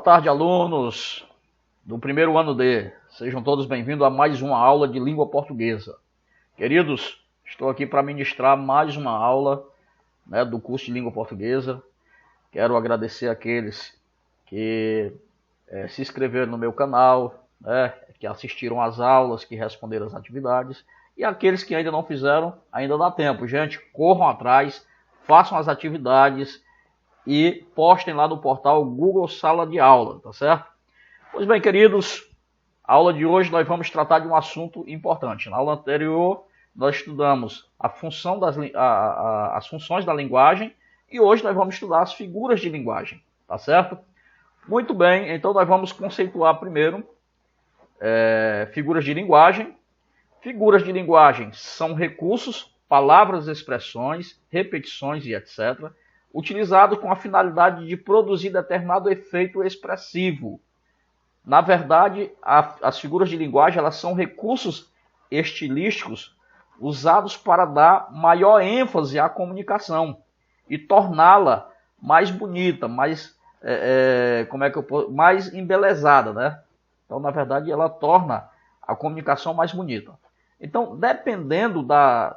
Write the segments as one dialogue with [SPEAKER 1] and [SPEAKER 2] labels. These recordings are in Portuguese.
[SPEAKER 1] Boa tarde, alunos do primeiro ano D. Sejam todos bem-vindos a mais uma aula de língua portuguesa. Queridos, estou aqui para ministrar mais uma aula, do curso de língua portuguesa. Quero agradecer àqueles que se inscreveram no meu canal, que assistiram às aulas, que responderam às atividades. E aqueles que ainda não fizeram, ainda dá tempo. Gente, corram atrás, façam as atividades e postem lá no portal Google Sala de Aula, tá certo? Pois bem, queridos, a aula de hoje nós vamos tratar de um assunto importante. Na aula anterior, nós estudamos as funções da linguagem e hoje nós vamos estudar as figuras de linguagem, tá certo? Muito bem, então nós vamos conceituar primeiro figuras de linguagem. Figuras de linguagem são recursos, palavras, expressões, repetições e etc., utilizados com a finalidade de produzir determinado efeito expressivo. Na verdade, as figuras de linguagem elas são recursos estilísticos usados para dar maior ênfase à comunicação e torná-la mais bonita, mais embelezada, né? Então, na verdade, ela torna a comunicação mais bonita. Então, dependendo da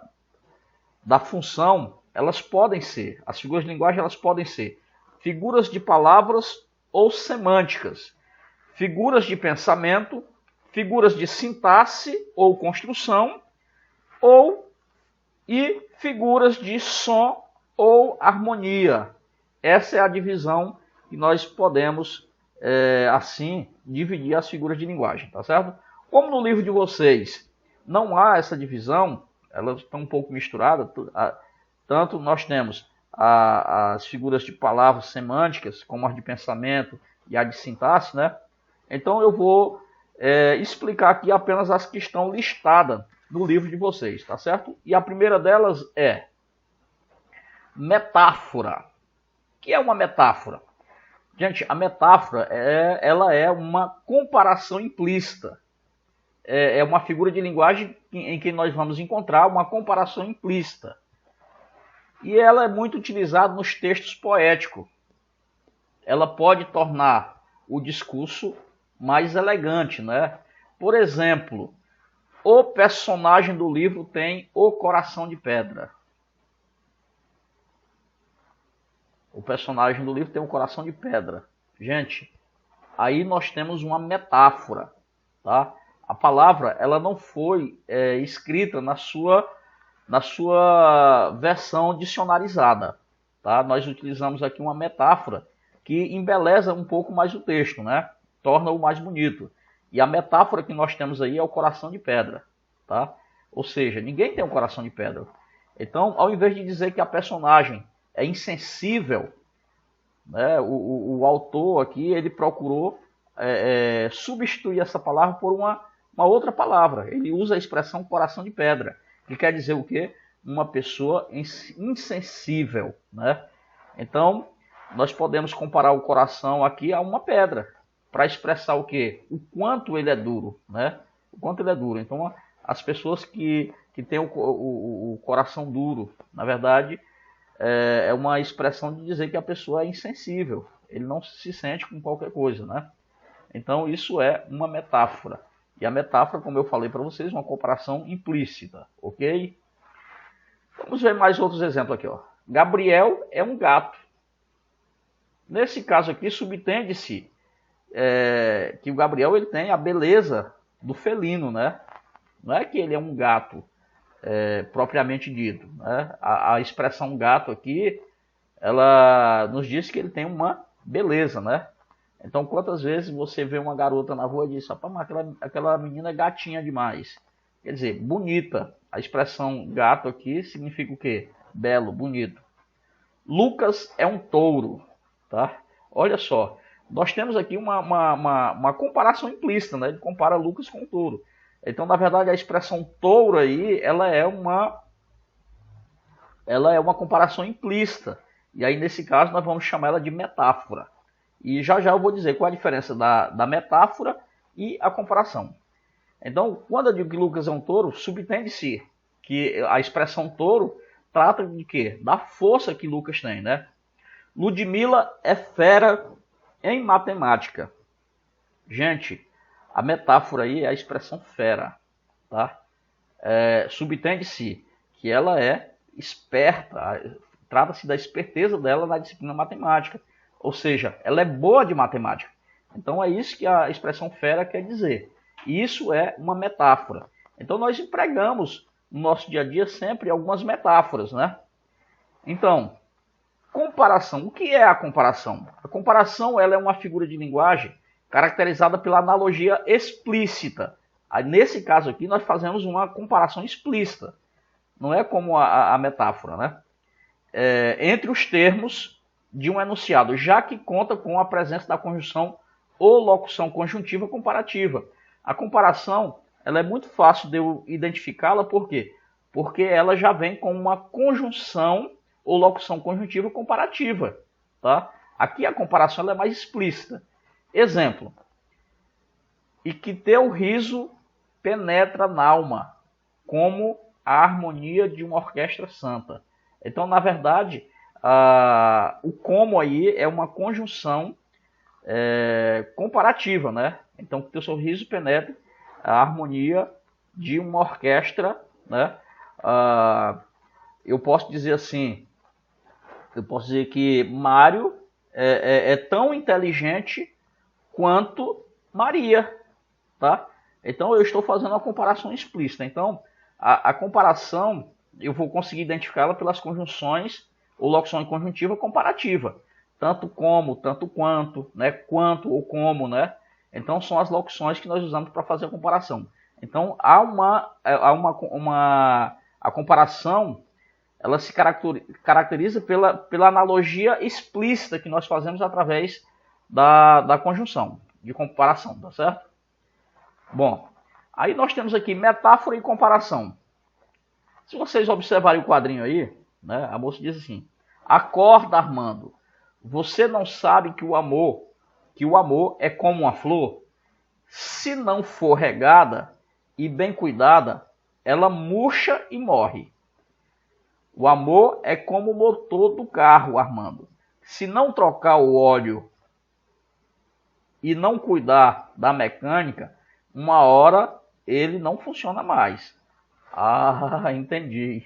[SPEAKER 1] função, as figuras de linguagem elas podem ser figuras de palavras ou semânticas, figuras de pensamento, figuras de sintaxe ou construção, e figuras de som ou harmonia. Essa é a divisão que nós podemos, assim, dividir as figuras de linguagem, tá certo? Como no livro de vocês não há essa divisão, elas estão um pouco misturadas, tanto nós temos as figuras de palavras semânticas, como as de pensamento e a de sintaxe, né? Então eu vou explicar aqui apenas as que estão listadas no livro de vocês, tá certo? E a primeira delas é metáfora. O que é uma metáfora? Gente, a metáfora ela é uma comparação implícita. É uma figura de linguagem em que nós vamos encontrar uma comparação implícita. E ela é muito utilizada nos textos poéticos. Ela pode tornar o discurso mais elegante, né? Por exemplo, o personagem do livro tem o coração de pedra. O personagem do livro tem um coração de pedra. Gente, aí nós temos uma metáfora, tá? A palavra ela não foi escrita na sua versão dicionarizada, tá? Nós utilizamos aqui uma metáfora que embeleza um pouco mais o texto, né? Torna-o mais bonito. E a metáfora que nós temos aí é o coração de pedra, tá? Ou seja, ninguém tem um coração de pedra. Então, ao invés de dizer que a personagem é insensível, né, o autor aqui ele procurou substituir essa palavra por uma outra palavra. Ele usa a expressão coração de pedra, que quer dizer o quê? Uma pessoa insensível, né? Então, nós podemos comparar o coração aqui a uma pedra, para expressar o quê? O quanto ele é duro, né? O quanto ele é duro. Então, as pessoas que têm o coração duro, na verdade, é uma expressão de dizer que a pessoa é insensível. Ele não se sente com qualquer coisa, né? Então, isso é uma metáfora. E a metáfora, como eu falei para vocês, é uma comparação implícita, ok? Vamos ver mais outros exemplos aqui, ó. Gabriel é um gato. Nesse caso aqui, subentende-se que o Gabriel ele tem a beleza do felino, né? Não é que ele é um gato propriamente dito, né? A expressão gato aqui, ela nos diz que ele tem uma beleza, né? Então, quantas vezes você vê uma garota na rua e diz, mas aquela menina é gatinha demais. Quer dizer, bonita. A expressão gato aqui significa o quê? Belo, bonito. Lucas é um touro, tá? Olha só, nós temos aqui uma comparação implícita, né? Ele compara Lucas com o touro. Então, na verdade, a expressão touro aí, ela é uma comparação implícita. E aí, nesse caso, nós vamos chamar ela de metáfora. E já eu vou dizer qual a diferença da metáfora e a comparação. Então, quando eu digo que Lucas é um touro, subentende-se que a expressão touro trata de quê? Da força que Lucas tem, né? Ludmila é fera Em matemática, gente, a metáfora aí é a expressão fera, tá? Subentende-se que ela é esperta, trata-se da esperteza dela na disciplina matemática, ou seja, ela é boa de matemática. Então é isso que a expressão fera quer dizer. Isso é uma metáfora. Então nós empregamos no nosso dia a dia sempre algumas metáforas, né? Então, comparação. O que é a comparação? A comparação ela é uma figura de linguagem caracterizada pela analogia explícita. Aí, nesse caso aqui, nós fazemos uma comparação explícita. Não é como a metáfora, né? Entre os termos de um enunciado, já que conta com a presença da conjunção ou locução conjuntiva comparativa. A comparação ela é muito fácil de eu identificá-la, por quê? Porque ela já vem com uma conjunção ou locução conjuntiva comparativa. Tá? Aqui a comparação ela é mais explícita. Exemplo. E que teu riso penetra na alma, como a harmonia de uma orquestra santa. Então, na verdade, o como aí é uma conjunção comparativa, né? Então, que teu sorriso penetre a harmonia de uma orquestra, né? Eu posso dizer assim, eu posso dizer que Mário é tão inteligente quanto Maria, tá? Então eu estou fazendo uma comparação explícita. Então a comparação eu vou conseguir identificá-la pelas conjunções ou locução conjuntiva comparativa, tanto como, tanto quanto, né? Quanto ou como, né? Então são as locuções que nós usamos para fazer a comparação. Então a comparação ela se caracteriza pela analogia explícita que nós fazemos através da conjunção, de comparação, tá certo? Bom, aí nós temos aqui metáfora e comparação. Se vocês observarem o quadrinho aí, né, a moça diz assim: acorda, Armando, você não sabe que o amor é como uma flor? Se não for regada e bem cuidada, ela murcha e morre. O amor é como o motor do carro, Armando. Se não trocar o óleo e não cuidar da mecânica, uma hora ele não funciona mais. Ah, entendi.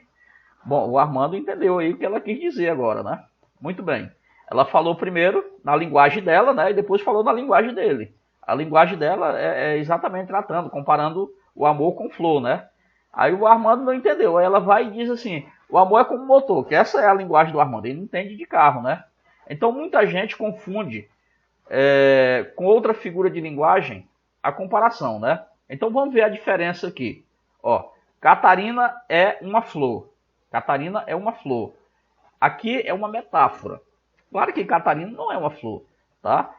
[SPEAKER 1] Bom, o Armando entendeu aí o que ela quis dizer agora, né? Muito bem. Ela falou primeiro na linguagem dela, né? E depois falou na linguagem dele. A linguagem dela é exatamente tratando, comparando o amor com flor, né? Aí o Armando não entendeu. Aí ela vai e diz assim: o amor é como motor, que essa é a linguagem do Armando. Ele não entende de carro, né? Então muita gente confunde com outra figura de linguagem a comparação, né? Então vamos ver a diferença aqui. Ó, Catarina é uma flor. Catarina é uma flor. Aqui é uma metáfora. Claro que Catarina não é uma flor, tá?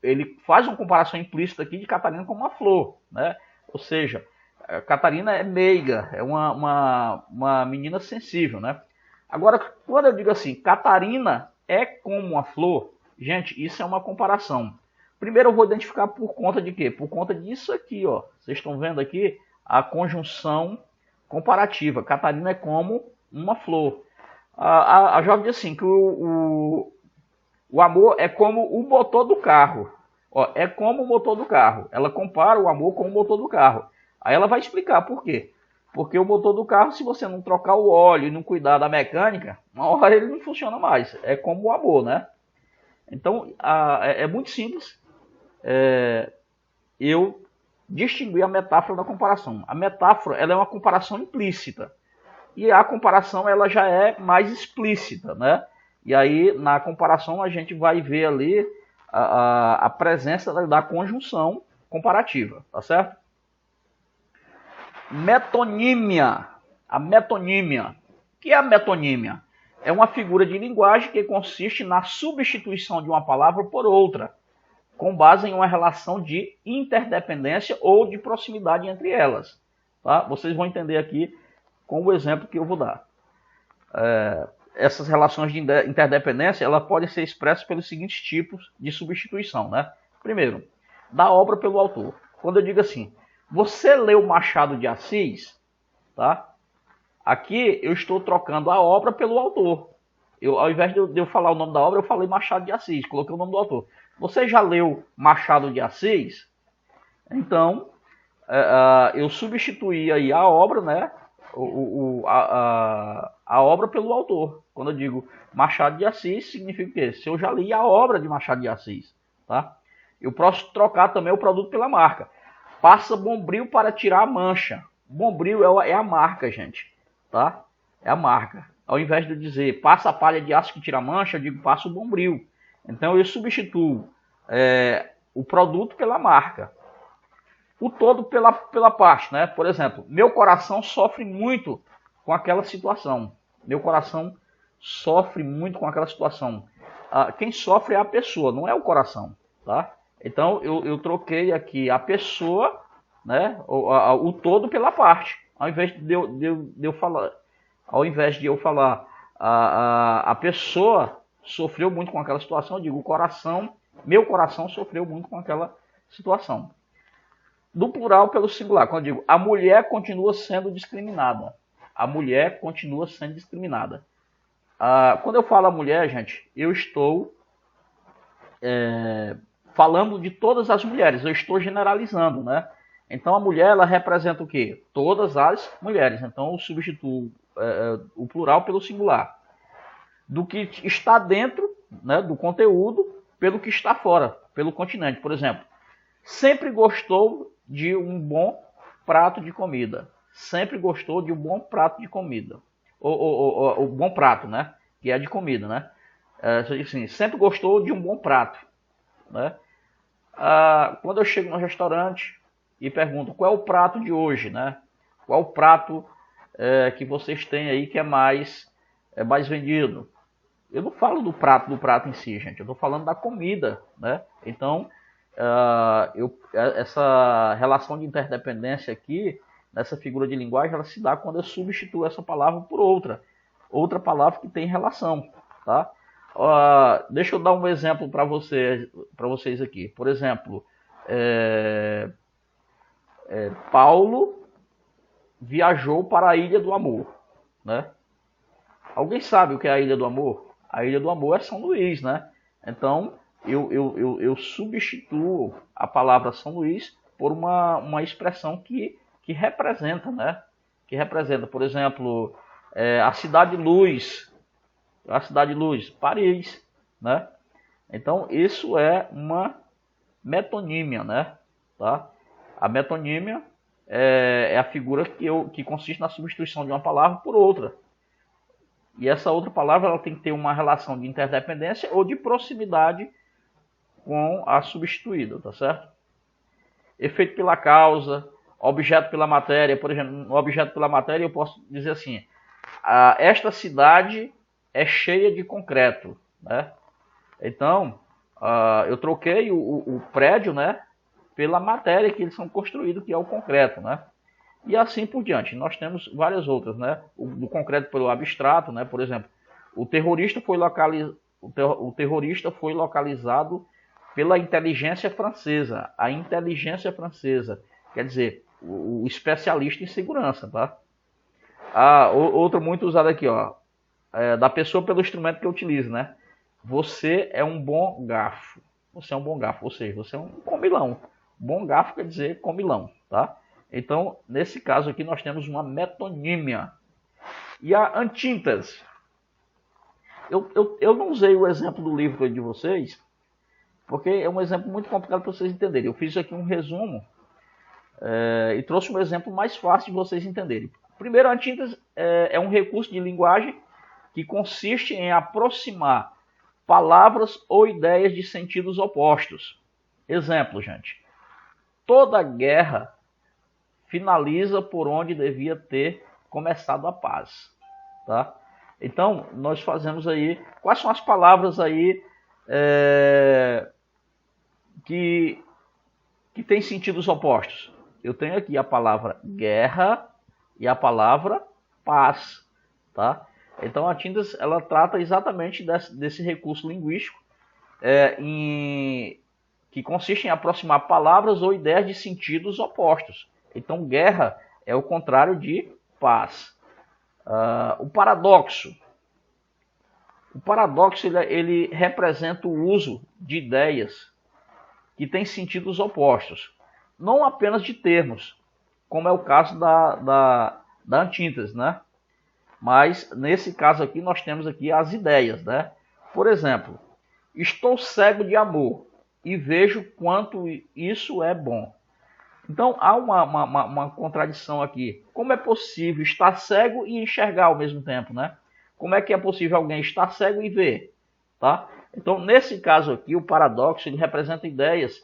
[SPEAKER 1] Ele faz uma comparação implícita aqui de Catarina com uma flor, né? Ou seja, Catarina é meiga, é uma menina sensível, né? Agora, quando eu digo assim, Catarina é como uma flor, gente, isso é uma comparação. Primeiro eu vou identificar por conta de quê? Por conta disso aqui, ó. Vocês estão vendo aqui a conjunção comparativa. Catarina é como uma flor. A jovem diz assim, que o amor é como o motor do carro. Ó, é como o motor do carro. Ela compara o amor com o motor do carro. Aí ela vai explicar por quê. Porque o motor do carro, se você não trocar o óleo e não cuidar da mecânica, uma hora ele não funciona mais. É como o amor, né? Então, é muito simples eu distinguir a metáfora da comparação. A metáfora ela é uma comparação implícita. E a comparação ela já é mais explícita, né? E aí, na comparação, a gente vai ver ali a presença da conjunção comparativa, tá certo? Metonímia. A metonímia. O que é a metonímia? É uma figura de linguagem que consiste na substituição de uma palavra por outra, com base em uma relação de interdependência ou de proximidade entre elas. Tá? Vocês vão entender aqui com o exemplo que eu vou dar. Essas relações de interdependência ela podem ser expressas pelos seguintes tipos de substituição. Né? Primeiro, da obra pelo autor. Quando eu digo assim, você leu Machado de Assis, tá? Aqui eu estou trocando a obra pelo autor. Ao invés de eu falar o nome da obra, eu falei Machado de Assis, coloquei o nome do autor. Você já leu Machado de Assis? Então, eu substituí aí a obra, né? A obra pelo autor. Quando eu digo Machado de Assis, significa o quê? Se eu já li a obra de Machado de Assis, tá? Eu posso trocar também o produto pela marca. Passa Bombril para tirar a mancha. Bombril é a marca, gente, tá? É a marca. Ao invés de eu dizer passa a palha de aço que tira a mancha, eu digo passa o Bombril. Então eu substituo o produto pela marca. O todo pela parte, né? Por exemplo, meu coração sofre muito com aquela situação. Meu coração sofre muito com aquela situação. Quem sofre é a pessoa, não é o coração, tá? Então eu troquei aqui a pessoa, né? O todo pela parte. Ao invés de eu falar, a pessoa sofreu muito com aquela situação, eu digo o coração, meu coração sofreu muito com aquela situação. Do plural pelo singular, quando eu digo a mulher continua sendo discriminada. A mulher continua sendo discriminada. Quando eu falo a mulher, gente, eu estou falando de todas as mulheres, eu estou generalizando, né? Então a mulher, ela representa o quê? Todas as mulheres. Então eu substituo o plural pelo singular. Do que está dentro, né, do conteúdo, pelo que está fora, pelo continente. Por exemplo, sempre gostou de um bom prato de comida. Sempre gostou de um bom prato de comida. O bom prato, né? Que é de comida, né? Assim, sempre gostou de um bom prato, né? Quando eu chego no restaurante e pergunto qual é o prato de hoje, né? Qual é o prato que vocês têm aí que é mais vendido? Eu não falo do prato em si, gente. Eu estou falando da comida, né? Então, essa relação de interdependência aqui, nessa figura de linguagem, ela se dá quando eu substituo essa palavra por outra palavra que tem relação, tá? Deixa eu dar um exemplo para vocês aqui. Por exemplo, Paulo viajou para a Ilha do Amor, né? Alguém sabe o que é a Ilha do Amor? A Ilha do Amor é São Luís, né? Então, eu substituo a palavra São Luís por uma expressão que representa, né? Que representa, por exemplo, a Cidade Luz, Paris, né? Então, isso é uma metonímia, né? Tá? A metonímia é a figura que consiste na substituição de uma palavra por outra. E essa outra palavra ela tem que ter uma relação de interdependência ou de proximidade com a substituída, tá certo? Efeito pela causa, objeto pela matéria. Por exemplo, no objeto pela matéria eu posso dizer assim, esta cidade é cheia de concreto, né? Então, eu troquei o prédio, né, pela matéria que eles são construídos, que é o concreto, né? E assim por diante. Nós temos várias outras, né? Do concreto pelo abstrato, né? Por exemplo, o terrorista foi localizado pela inteligência francesa. A inteligência francesa, quer dizer, o especialista em segurança, tá? Outro muito usado aqui, ó, da pessoa pelo instrumento que utiliza, né? Você é um bom garfo. Você é um bom garfo, ou seja, você é um comilão. Bom garfo quer dizer comilão, tá? Então, nesse caso aqui, nós temos uma metonímia. E a antíntese. Eu não usei o exemplo do livro de vocês, porque é um exemplo muito complicado para vocês entenderem. Eu fiz aqui um resumo e trouxe um exemplo mais fácil de vocês entenderem. Primeiro, a antíntese é um recurso de linguagem que consiste em aproximar palavras ou ideias de sentidos opostos. Exemplo, gente. Toda guerra finaliza por onde devia ter começado a paz, tá? Então, nós fazemos aí... Quais são as palavras aí que têm sentidos opostos? Eu tenho aqui a palavra guerra e a palavra paz, tá? Então, a antíntese, ela trata exatamente desse recurso linguístico que consiste em aproximar palavras ou ideias de sentidos opostos. Então, guerra é o contrário de paz. O paradoxo. O paradoxo ele representa o uso de ideias que têm sentidos opostos, não apenas de termos, como é o caso da antítese, né? Mas nesse caso aqui nós temos aqui as ideias, né? Por exemplo, estou cego de amor e vejo quanto isso é bom. Então há uma contradição aqui. Como é possível estar cego e enxergar ao mesmo tempo, né? Como é que é possível alguém estar cego e ver, tá? Então nesse caso aqui o paradoxo ele representa ideias,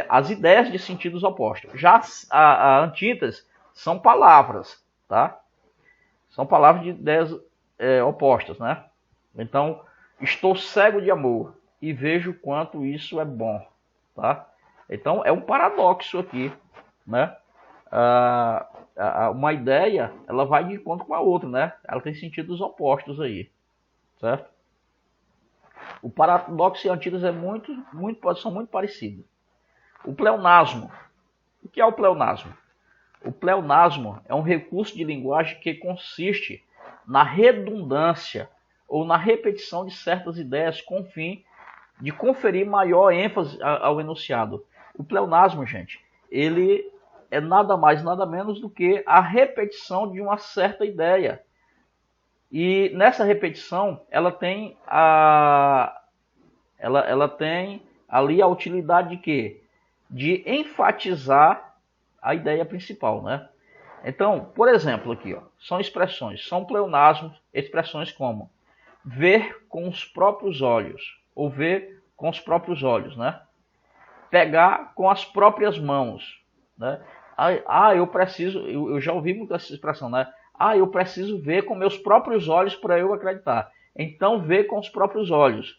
[SPEAKER 1] as ideias de sentidos opostos. Já a antítese são palavras, tá? São palavras de ideias opostas, né? Então, estou cego de amor e vejo quanto isso é bom, tá? Então, é um paradoxo aqui, né? Uma ideia, ela vai de encontro com a outra, né? Ela tem sentidos opostos aí, certo? O paradoxo e a antítese são muito parecidos. O pleonasmo. O que é o pleonasmo? O pleonasmo é um recurso de linguagem que consiste na redundância ou na repetição de certas ideias com o fim de conferir maior ênfase ao enunciado. O pleonasmo, gente, ele é nada mais, nada menos do que a repetição de uma certa ideia. E nessa repetição, ela tem ali a utilidade de quê? De enfatizar a ideia principal, né? Então, por exemplo, aqui, ó, são pleonasmos, expressões como ver com os próprios olhos, ou ver com os próprios olhos, né? Pegar com as próprias mãos, né? Eu já ouvi muito essa expressão, né? Eu preciso ver com meus próprios olhos para eu acreditar. Então, ver com os próprios olhos,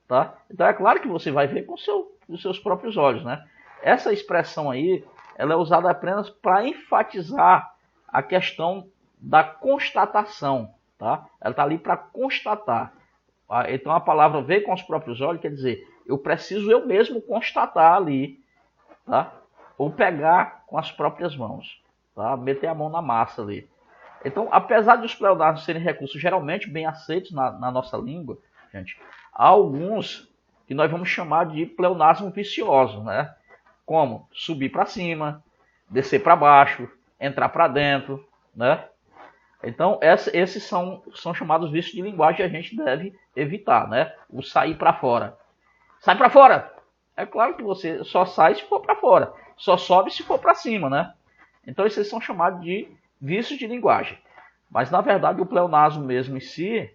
[SPEAKER 1] tá? Então, é claro que você vai ver com os seus próprios olhos, né? Essa expressão aí, ela é usada apenas para enfatizar a questão da constatação, tá? Ela está ali para constatar. Então a palavra ver com os próprios olhos quer dizer, eu preciso eu mesmo constatar ali, tá? Ou pegar com as próprias mãos, tá? Meter a mão na massa ali. Então, apesar de os pleonasmos serem recursos geralmente bem aceitos na nossa língua, gente, há alguns que nós vamos chamar de pleonasmo vicioso, né? Como subir para cima, descer para baixo, entrar para dentro, né? Então, esses são chamados vícios de linguagem e a gente deve evitar, né? O sair para fora. Sai para fora! É claro que você só sai se for para fora, só sobe se for para cima, né? Então, esses são chamados de vícios de linguagem. Mas, na verdade, o pleonasmo mesmo em si,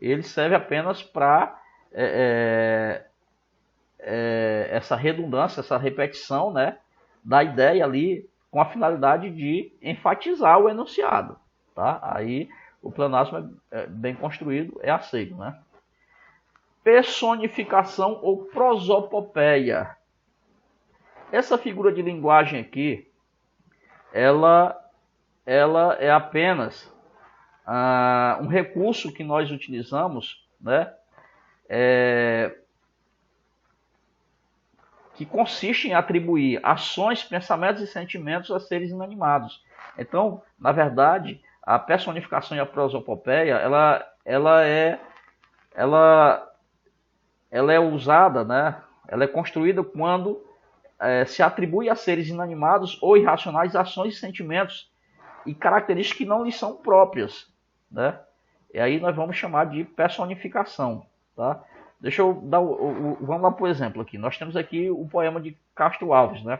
[SPEAKER 1] ele serve apenas para essa redundância, essa repetição, né, da ideia ali com a finalidade de enfatizar o enunciado, tá? Aí o pleonasmo bem construído, é aceito, né? Personificação ou prosopopeia. Essa figura de linguagem aqui, ela é apenas um recurso que nós utilizamos, né? Que consiste em atribuir ações, pensamentos e sentimentos a seres inanimados. Então, na verdade, a personificação e a prosopopeia, ela é usada, né? Ela é construída quando se atribui a seres inanimados ou irracionais ações e sentimentos e características que não lhes são próprias, né? E aí nós vamos chamar de personificação, tá? Deixa eu dar vamos lá por exemplo aqui. Nós temos aqui o poema de Castro Alves, né?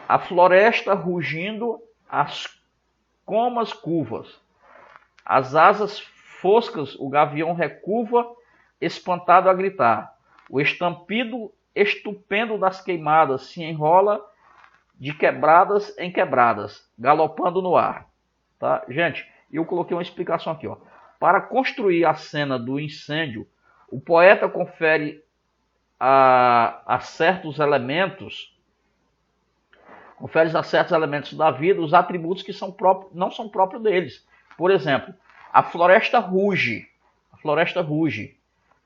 [SPEAKER 1] A floresta rugindo, as comas curvas, as asas foscas, o gavião recurva, espantado a gritar. O estampido estupendo das queimadas se enrola de quebradas em quebradas, galopando no ar. Tá? Gente, eu coloquei uma explicação aqui. Ó. Para construir a cena do incêndio, o poeta confere a certos elementos da vida os atributos que não são próprios deles. Por exemplo, a floresta ruge.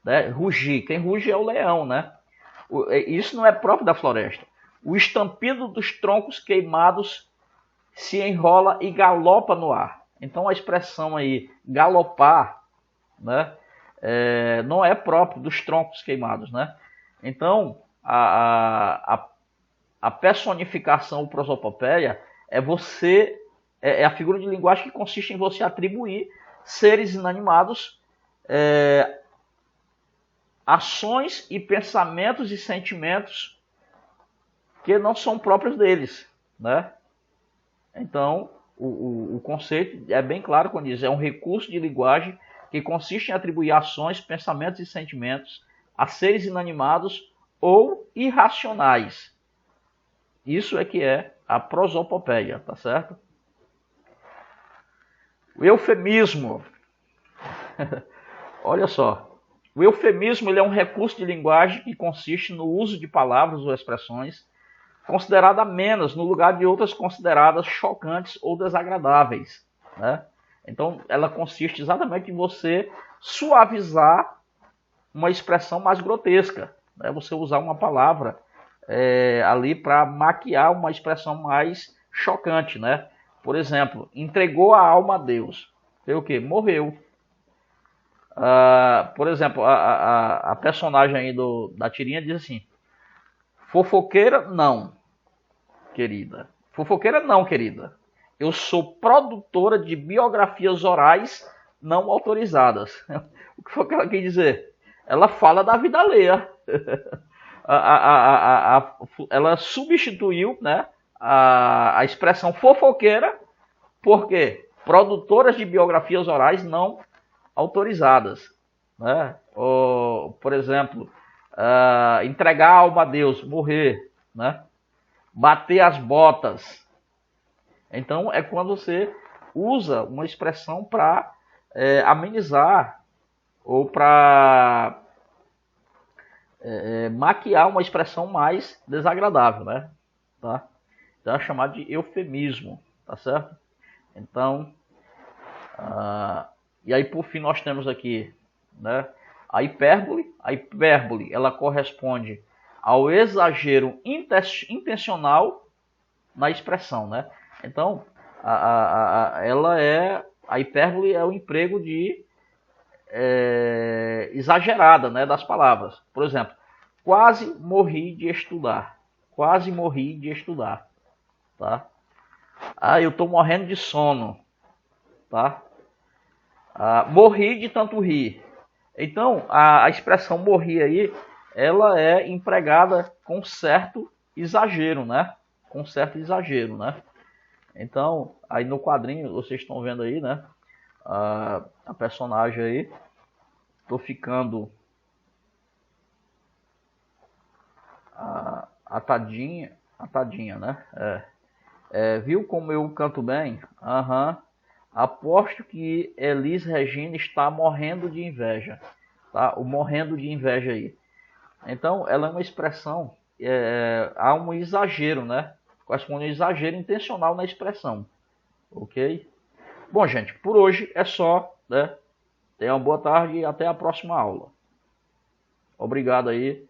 [SPEAKER 1] Né? Rugir. Quem ruge é o leão, né? Isso não é próprio da floresta. O estampido dos troncos queimados se enrola e galopa no ar. Então a expressão aí, galopar, né? não é próprio dos troncos queimados, né? Então, a personificação, o prosopopeia, é a figura de linguagem que consiste em você atribuir seres inanimados ações e pensamentos e sentimentos que não são próprios deles, né? Então, o conceito é bem claro quando diz, é um recurso de linguagem que consiste em atribuir ações, pensamentos e sentimentos a seres inanimados ou irracionais. Isso é que é a prosopopeia, tá certo? O eufemismo. Olha só. O eufemismo ele é um recurso de linguagem que consiste no uso de palavras ou expressões consideradas menos no lugar de outras consideradas chocantes ou desagradáveis, né? Então, ela consiste exatamente em você suavizar uma expressão mais grotesca, né? Você usar uma palavra ali para maquiar uma expressão mais chocante, né? Por exemplo, entregou a alma a Deus. Foi o quê? Morreu. Por exemplo, a personagem aí da tirinha diz assim: fofoqueira não, querida. Fofoqueira não, querida. Eu sou produtora de biografias orais não autorizadas. O que foi que ela quer dizer? Ela fala da vida alheia. Ela substituiu, né, a expressão fofoqueira por quê? Produtoras de biografias orais não autorizadas, né? Ou, por exemplo, entregar a alma a Deus, morrer, né? Bater as botas. Então é quando você usa uma expressão para amenizar ou para maquiar uma expressão mais desagradável, né? Tá? Então é chamado de eufemismo, tá certo? Então, e aí por fim nós temos aqui, né, a hipérbole. A hipérbole ela corresponde ao exagero intencional na expressão, né? Então, a hipérbole é o emprego de exagerada, né, das palavras. Por exemplo, quase morri de estudar. Quase morri de estudar, tá? Eu estou morrendo de sono, tá? Morri de tanto rir. Então, a expressão morri aí, ela é empregada com certo exagero, né? Com certo exagero, né? Então, aí no quadrinho, vocês estão vendo aí, né? A personagem aí, tô ficando a tadinha, né? Viu como eu canto bem? Aham. Aposto que Elis Regina está morrendo de inveja, tá? O morrendo de inveja aí. Então, ela é uma expressão, há um exagero, né? Corresponde a um exagero intencional na expressão, ok? Bom, gente, por hoje é só, né? Tenha uma boa tarde e até a próxima aula. Obrigado aí